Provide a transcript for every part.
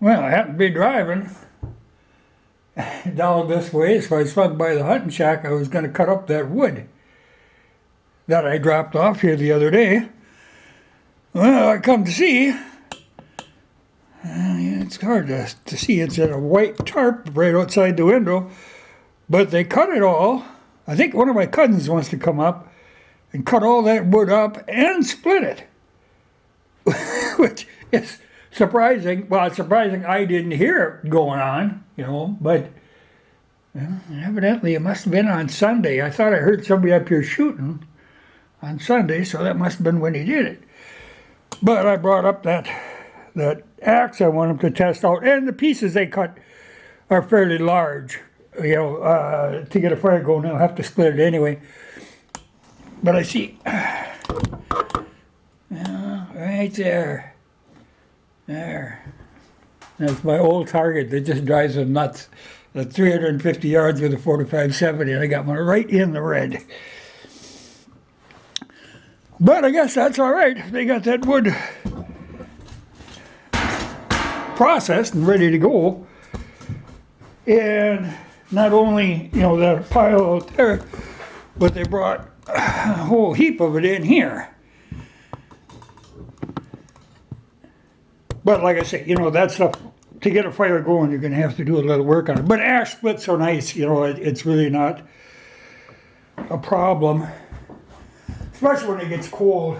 Well, I happened to be driving down this way, so I swung by the hunting shack. I was going to cut up that wood that I dropped off here the other day. Well, I come to see, it's hard to see. It's in a white tarp right outside the window, but they cut it all. I think one of my cousins wants to come up and cut all that wood up and split it, which is surprising. Well, it's surprising I didn't hear it going on, but evidently it must have been on Sunday. I thought I heard somebody up here shooting on Sunday, so that must have been when he did it. But I brought up that axe I want him to test out, and the pieces they cut are fairly large. To get a fire going, I'll have to split it anyway. But I see, right there. That's my old target that just drives them nuts. The 350 yards with a 45-70, and I got one right in the red. But I guess that's all right. They got that wood processed and ready to go. And not only, that pile out there, but they brought a whole heap of it in here. But like I say, that stuff, to get a fire going, you're going to have to do a little work on it. But ash splits are nice, it's really not a problem, especially when it gets cold.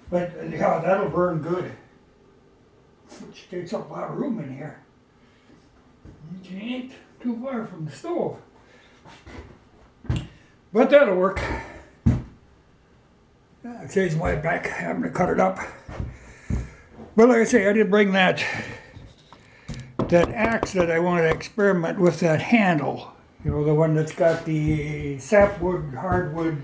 But yeah, that'll burn good, which takes up a lot of room in here. It ain't too far from the stove. But that'll work. It saves my back having to cut it up. But like I say, I did bring that axe that I wanted to experiment with, that handle. The one that's got the sapwood, hardwood,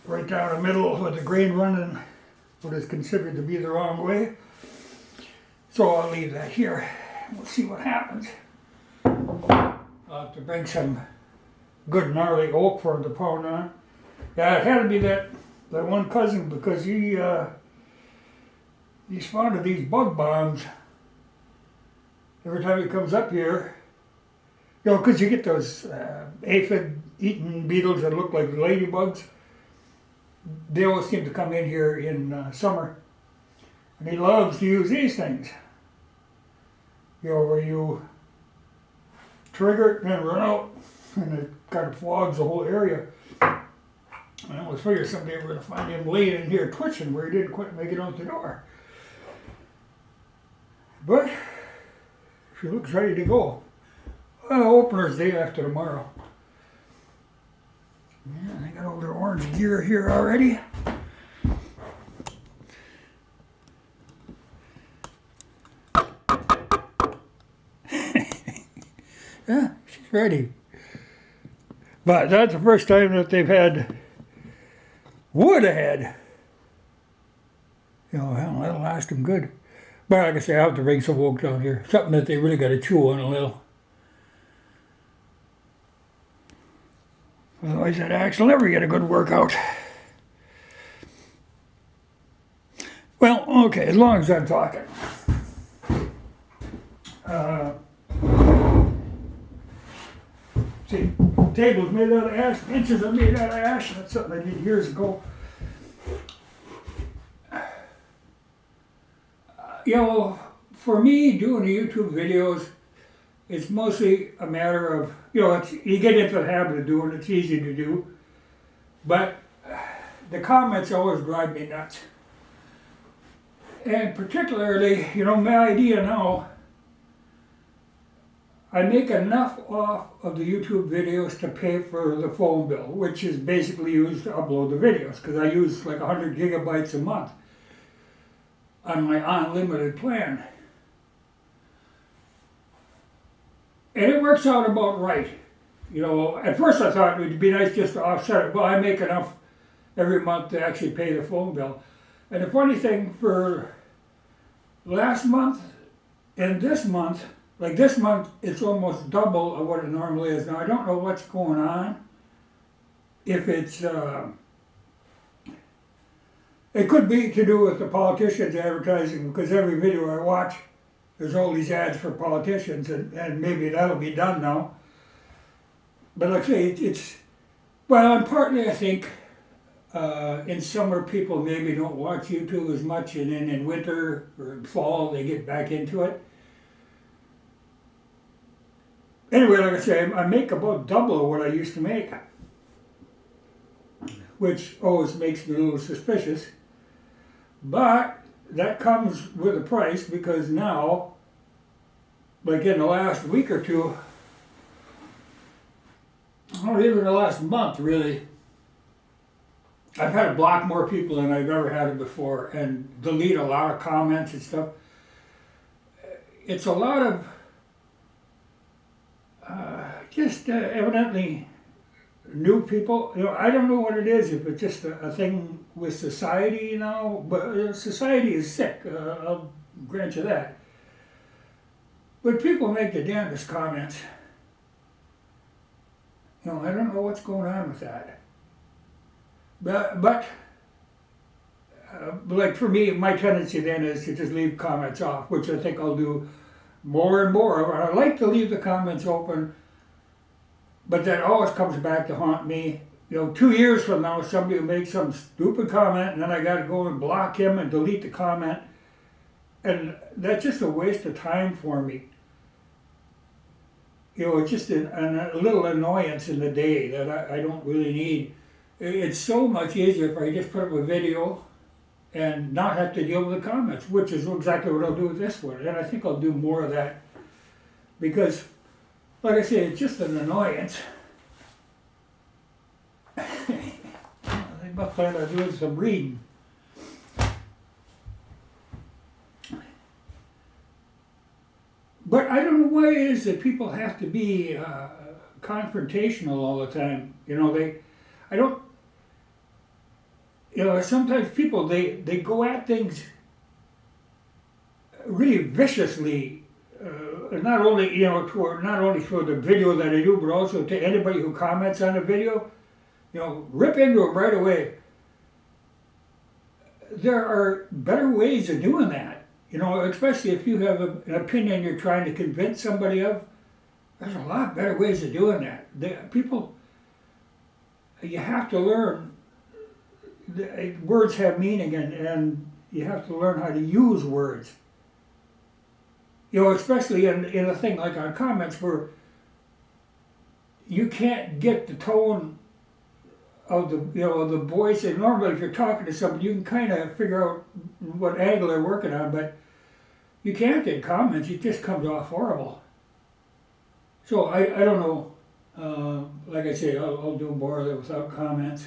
right down the middle with the grain running, what is considered to be the wrong way. So I'll leave that here. We'll see what happens. I'll have to bring some good gnarly oak for him to pound on. Yeah, it had to be that one cousin, because he's fond of these bug bombs. Every time he comes up here, because you get those aphid-eating beetles that look like ladybugs. They always seem to come in here in summer. And he loves to use these things. Where you trigger it and then run out, and it kind of fogs the whole area. I always figured someday we're going to find him laying in here twitching where he didn't quite make it out the door. But she looks ready to go. Opener's day after tomorrow. Yeah, they got all their orange gear here already. Yeah, she's ready. But that's the first time that they've had wood ahead. That'll last them good. But like I say, I have to bring some oak down here. Something that they really got to chew on a little. Otherwise that axe will never get a good workout. Well, okay, as long as I'm talking. See, table's made out of ash, benches are made out of ash. That's something I did years ago. For me, doing the YouTube videos, it's mostly a matter of, you get into the habit of doing it, it's easy to do. But the comments always drive me nuts. And particularly, my idea now, I make enough off of the YouTube videos to pay for the phone bill, which is basically used to upload the videos, because I use like 100 gigabytes a month on my unlimited plan. And it works out about right. At first I thought it would be nice just to offset it. Well, I make enough every month to actually pay the phone bill. And the funny thing, for last month and this month, like this month, it's almost double of what it normally is. Now, I don't know what's going on. If it's It could be to do with the politicians advertising, because every video I watch, there's all these ads for politicians, and maybe that'll be done now. But like I say, well, and partly I think in summer people maybe don't watch YouTube as much, and then in winter or in fall they get back into it. Anyway, like I say, I make about double what I used to make, which always makes me a little suspicious. But that comes with a price, because now, like in the last week or two, or even the last month really, I've had to block more people than I've ever had it before, and delete a lot of comments and stuff. It's a lot of just evidently new people. I don't know what it is, if it's just a thing with society now, but society is sick, I'll grant you that. But people make the damnedest comments. I don't know what's going on with that. But like for me, my tendency then is to just leave comments off, which I think I'll do more and more of. I like to leave the comments open, but that always comes back to haunt me. 2 years from now, somebody will make some stupid comment, and then I got to go and block him and delete the comment. And that's just a waste of time for me. It's just a little annoyance in the day that I don't really need. It's so much easier if I just put up a video and not have to deal with the comments, which is exactly what I'll do with this one. And I think I'll do more of that, because, like I say, it's just an annoyance. I must plan on doing some reading. But I don't know why it is that people have to be confrontational all the time. Sometimes people, they go at things really viciously, not only, not only for the video that I do, but also to anybody who comments on the video. Rip into them right away. There are better ways of doing that. Especially if you have an opinion you're trying to convince somebody of. There's a lot better ways of doing that. People, you have to learn. Words have meaning, and you have to learn how to use words. Especially in a thing like on comments, where you can't get the tone of the voice. And normally, if you're talking to somebody, you can kind of figure out what angle they're working on, but you can't in comments. It just comes off horrible. So I don't know. Like I say, I'll do more of it without comments.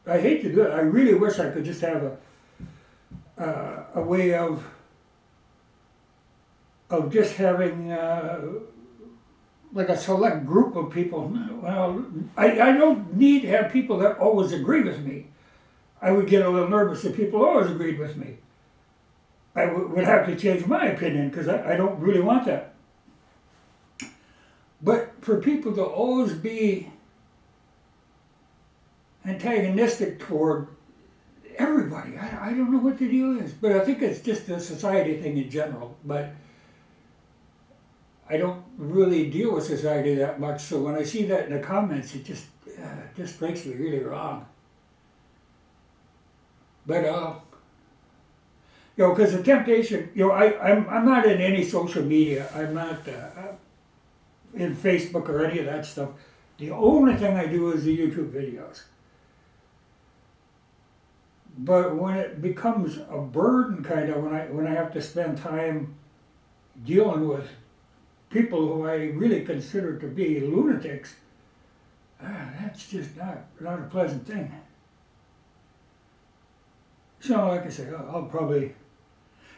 I hate to do it. I really wish I could just have a way of just having like a select group of people. Well, I don't need to have people that always agree with me. I would get a little nervous if people always agreed with me. I would have to change my opinion, because I don't really want that. But for people to always be antagonistic toward everybody, I don't know what the deal is. But I think it's just a society thing in general. But I don't really deal with society that much, so when I see that in the comments, it just strikes me really wrong. But because the temptation, I'm not in any social media. I'm not in Facebook or any of that stuff. The only thing I do is the YouTube videos. But when it becomes a burden, kind of, when I have to spend time dealing with people who I really consider to be lunatics, that's just not a pleasant thing. So, like I say, I'll probably,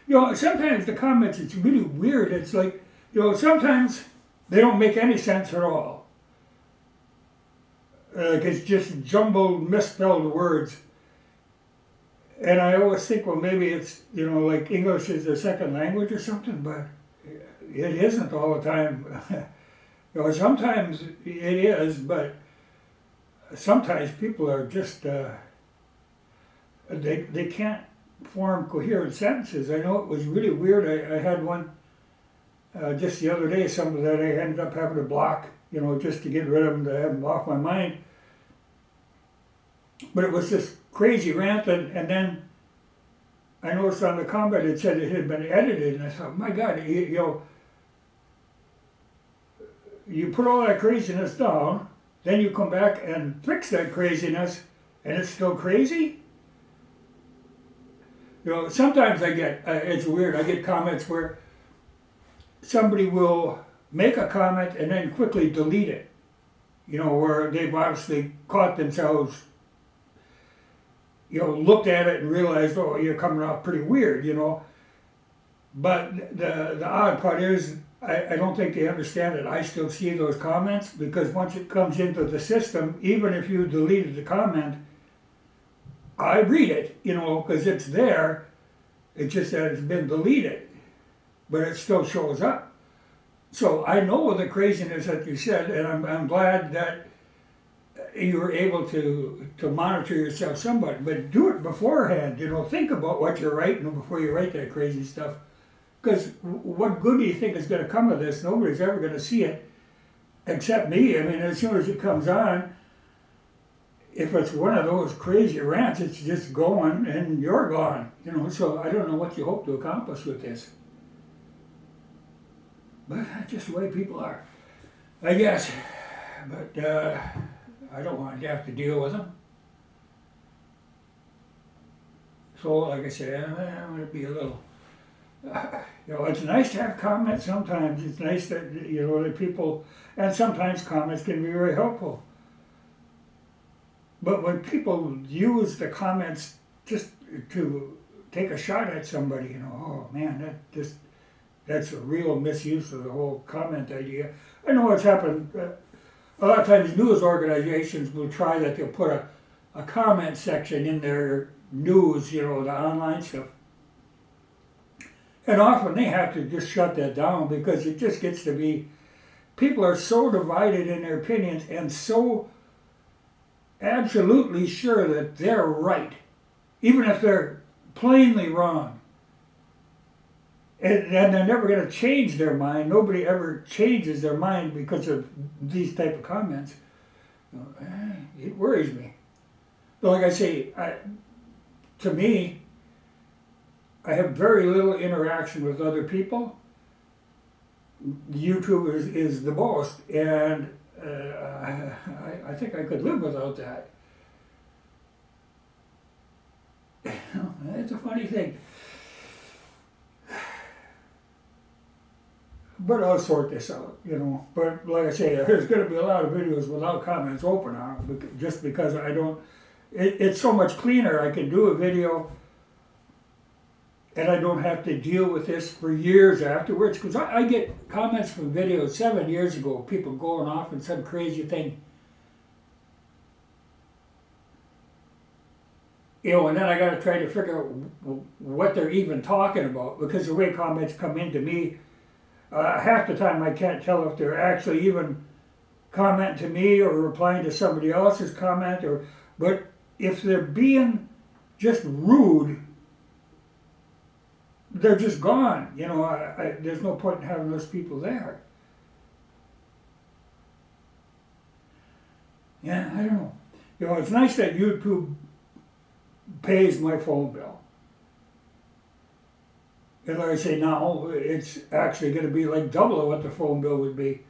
sometimes the comments, it's really weird. It's like, sometimes they don't make any sense at all. Like it's just jumbled, misspelled words. And I always think, well, maybe it's, like English is their second language or something, but it isn't all the time. Sometimes it is, but sometimes people are just they can't form coherent sentences. I know it was really weird. I had one just the other day, something that I ended up having to block, just to get rid of them, to have them off my mind. But it was this crazy rant, and then I noticed on the comment it said it had been edited, and I thought, my God, you put all that craziness down, then you come back and fix that craziness, and it's still crazy? Sometimes I get, it's weird, I get comments where somebody will make a comment and then quickly delete it. Where they've obviously caught themselves, looked at it and realized, oh, you're coming off pretty weird, But the odd part is, I don't think they understand that I still see those comments, because once it comes into the system, even if you deleted the comment, I read it, because it's there. It's just that it's been deleted, but it still shows up. So I know the craziness that you said, and I'm glad that you were able to monitor yourself somewhat, but do it beforehand. Think about what you're writing before you write that crazy stuff. Because what good do you think is going to come of this? Nobody's ever going to see it except me. I mean, as soon as it comes on, if it's one of those crazy rants, it's just going and you're gone. So I don't know what you hope to accomplish with this. But that's just the way people are, I guess. But I don't want to have to deal with them. So, like I said, I'm going to be a little... it's nice to have comments sometimes. It's nice that, that people... And sometimes comments can be very helpful. But when people use the comments just to take a shot at somebody, oh man, that's a real misuse of the whole comment idea. I know it's happened. A lot of times news organizations will try that. They'll put a comment section in their news, the online stuff. And often they have to just shut that down, because it just gets to be, people are so divided in their opinions and so absolutely sure that they're right, even if they're plainly wrong. And they're never going to change their mind. Nobody ever changes their mind because of these type of comments. It worries me. But like I say, to me, I have very little interaction with other people. YouTube is the most, and I think I could live without that. It's a funny thing. But I'll sort this out, But like I say, there's going to be a lot of videos without comments open on them, just because I don't... It's so much cleaner. I can do a video and I don't have to deal with this for years afterwards, because I get comments from videos 7 years ago, people going off on some crazy thing. And then I got to try to figure out what they're even talking about, because the way comments come into me, half the time I can't tell if they're actually even commenting to me or replying to somebody else's comment, but if they're being just rude, they're just gone. There's no point in having those people there. Yeah, I don't know. It's nice that YouTube pays my phone bill. And like I say, now it's actually going to be like double of what the phone bill would be.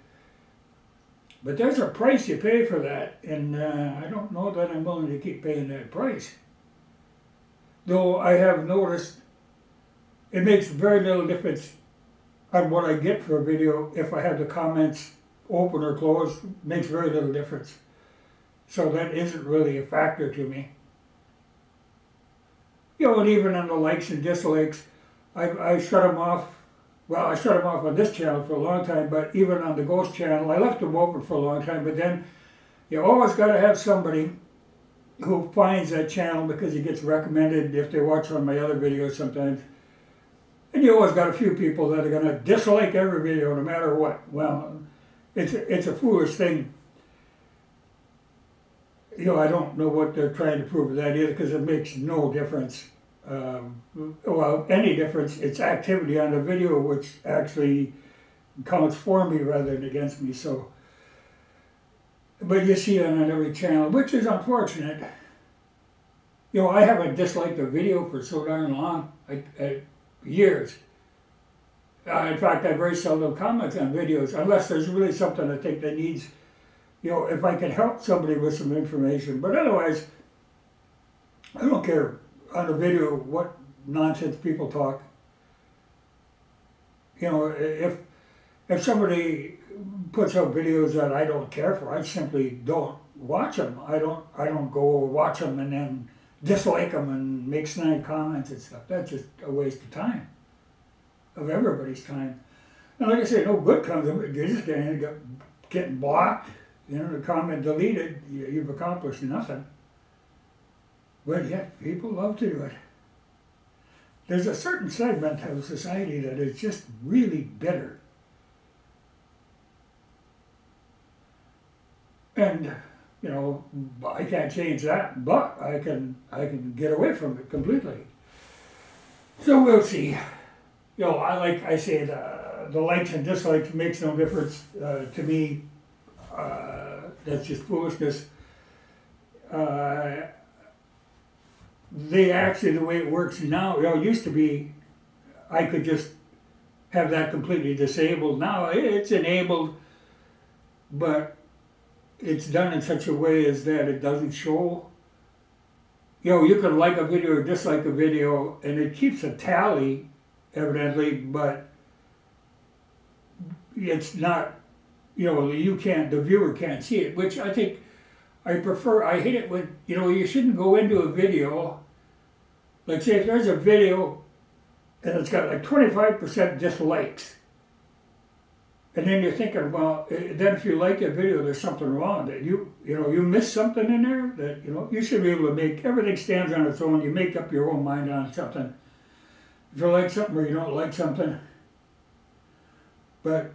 But there's a price you pay for that, and I don't know that I'm willing to keep paying that price. Though I have noticed it makes very little difference on what I get for a video if I have the comments open or closed. It makes very little difference. So that isn't really a factor to me. And even on the likes and dislikes, I shut them off. Well, I shut them off on this channel for a long time, but even on the Ghost channel, I left them open for a long time. But then you always got to have somebody who finds that channel, because it gets recommended if they watch on my other videos sometimes. And you always got a few people that are going to dislike every video no matter what. Well, it's a foolish thing. I don't know what they're trying to prove with that either, because it makes no difference. Well, any difference. It's activity on the video which actually counts for me rather than against me. So, but you see it on every channel, which is unfortunate. I haven't disliked a video for so darn long, years. In fact, I very seldom comment on videos unless there's really something I think that needs, if I can help somebody with some information. But otherwise, I don't care on a video what nonsense people talk. If somebody puts out videos that I don't care for, I simply don't watch them. I don't go watch them and then dislike them and make snide comments and stuff. That's just a waste of time, of everybody's time. And like I say, no good comes of it. You're just going to end up getting blocked, the comment deleted. You've accomplished nothing. But yet, people love to do it. There's a certain segment of society that is just really bitter. And, I can't change that, but I can get away from it completely. So we'll see. Like I say, the likes and dislikes makes no difference to me. That's just foolishness. The way it works now, it used to be I could just have that completely disabled. Now it's enabled, but it's done in such a way as that it doesn't show. You can like a video or dislike a video, and it keeps a tally, evidently, but it's not, the viewer can't see it, which I think I hate it when, you shouldn't go into a video, like say if there's a video and it's got like 25% dislikes, and then you're thinking, well, then if you like that video, there's something wrong with it. You missed something in there that, you should be able to make, everything stands on its own. You make up your own mind on something. If you like something or you don't like something. But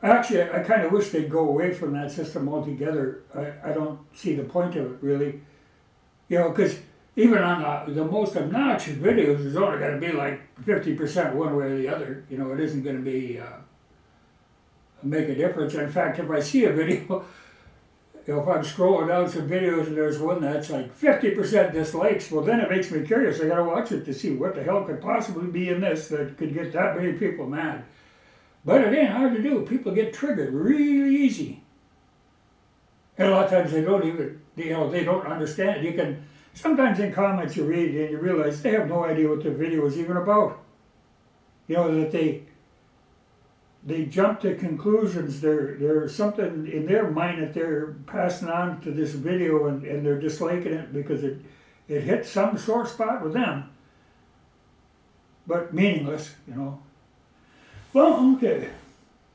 actually, I kind of wish they'd go away from that system altogether. I don't see the point of it, really. Because even on the most obnoxious videos, there's only going to be like 50% one way or the other. It isn't going to be make a difference. In fact, if I see a video, if I'm scrolling down some videos and there's one that's like 50% dislikes, well then it makes me curious. I gotta watch it to see what the hell could possibly be in this that could get that many people mad. But it ain't hard to do. People get triggered really easy. And a lot of times they don't even, they don't understand. You can, sometimes in comments you read and you realize they have no idea what the video is even about. That they jump to conclusions. There's something in their mind that they're passing on to this video and they're disliking it because it hit some sore spot with them. But meaningless, Well, okay.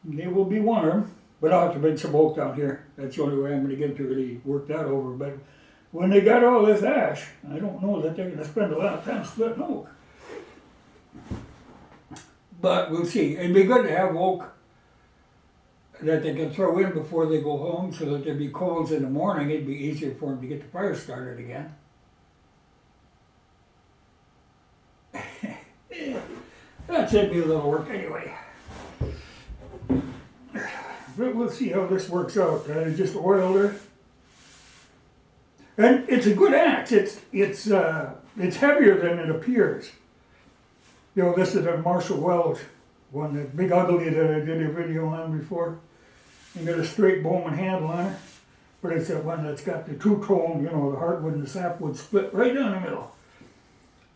They will be warm, but I'll have to bring some oak down here. That's the only way I'm going to get to really work that over. But when they got all this ash, I don't know that they're going to spend a lot of time splitting oak. But we'll see. It'd be good to have oak that they can throw in before they go home so that there'd be coals in the morning. It'd be easier for them to get the fire started again. That should be a little work anyway. But we'll see how this works out. I just oiled her. And it's a good axe. It's heavier than it appears. This is a Marshall Wells one, the big ugly that I did a video on before. And got a straight Bowman handle on it. But it's that one that's got the two-tone, the hardwood and the sapwood split right down the middle.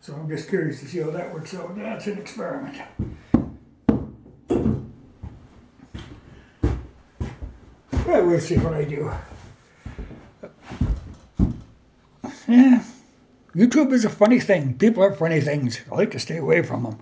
So I'm just curious to see how that works out. That's an experiment. Well, we'll see what I do. Yeah. YouTube is a funny thing. People are funny things. I like to stay away from them.